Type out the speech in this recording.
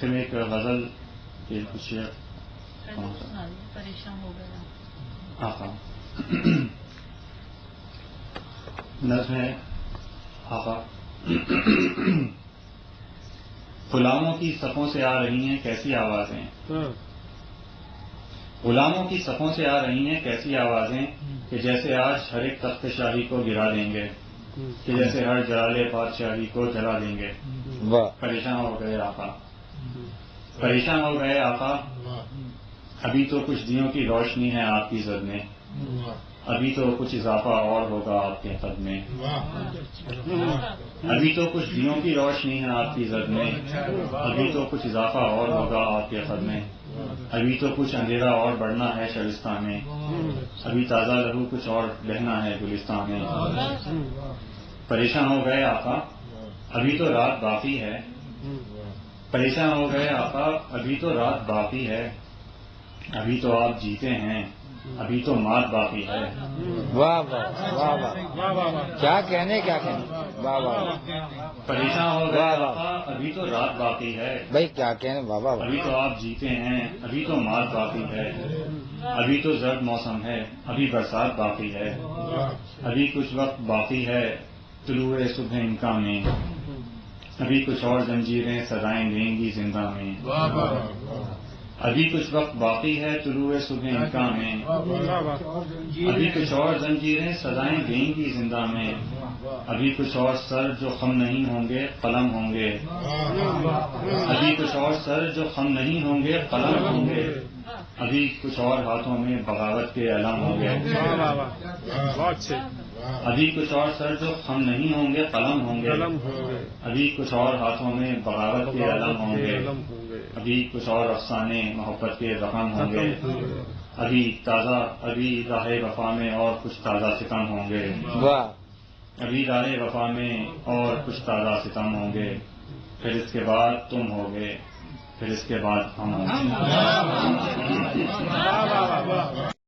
پھر ایک غزل کے کچھ پریشان ہو گیا آقا. نظم ہے آقا. غلاموں کی صفوں سے آ رہی ہیں کیسی آوازیں، غلاموں کی صفوں سے آ رہی ہیں کیسی آوازیں، کہ جیسے آج ہر ایک تخت شاہی کو گرا دیں گے، کہ جیسے ہر جلال بادشاہی کو جلا دیں گے. پریشان ہو گئے آقا، پریشان ہو گئے آقا. ابھی تو کچھ دیوں کی روشنی ہے آپ کی زد میں، ابھی تو کچھ اضافہ اور ہوگا آپ کے قد میں. ابھی تو کچھ دیوں کی روشنی ہے آپ کی زد میں، ابھی تو کچھ اضافہ اور ہوگا آپ کے قد میں. ابھی تو کچھ اندھیرا اور بڑھنا ہے شبستان میں، ابھی تازہ لہو کچھ اور بہنا ہے گلستان میں. پریشان ہو گئے آقا، ابھی تو رات باقی ہے. پریشان ہو گئے آقا، ابھی تو رات باقی ہے. ابھی تو آپ جیتے ہیں، ابھی تو مات باقی ہے. واہ واہ واہ واہ، کیا کہنے کیا کہنے، واہ واہ. پریشان ہو گئے آقا، ابھی تو رات باقی ہے. بھائی کیا کہنے، واہ واہ. ابھی تو آپ جیتے ہیں، ابھی تو مات باقی ہے. ابھی تو زرد موسم ہے، ابھی برسات باقی ہے. ابھی کچھ وقت باقی ہے طلوع صبح انکا میں، ابھی کچھ اور زنجیریں سزائیں دیں گی زندہ میں. ابھی کچھ وقت باقی ہے طلوع صبح انکا میں، ابھی کچھ اور زنجیریں سزائیں دیں گی زندہ میں. ابھی کچھ اور سر جو خم نہیں ہوں گے قلم ہوں گے، ابھی کچھ اور سر جو خم نہیں ہوں گے قلم ہوں گے. ابھی کچھ اور ہاتھوں میں بغاوت کے علم ہوں گے، ابھی کچھ اور سر جو خم نہیں ہوں گے قلم ہوں گے. ابھی کچھ اور ہاتھوں میں بغاوت کے علم ہوں گے، ابھی کچھ اور افسانے محبت کے رقم ہوں گے. ابھی راہ وفا میں اور کچھ تازہ ستم ہوں گے، ابھی راہ وفا میں اور کچھ تازہ ستم ہوں گے. پھر اس کے بعد تم ہوگے، پھر اس کے بعد ہم ہوں گے.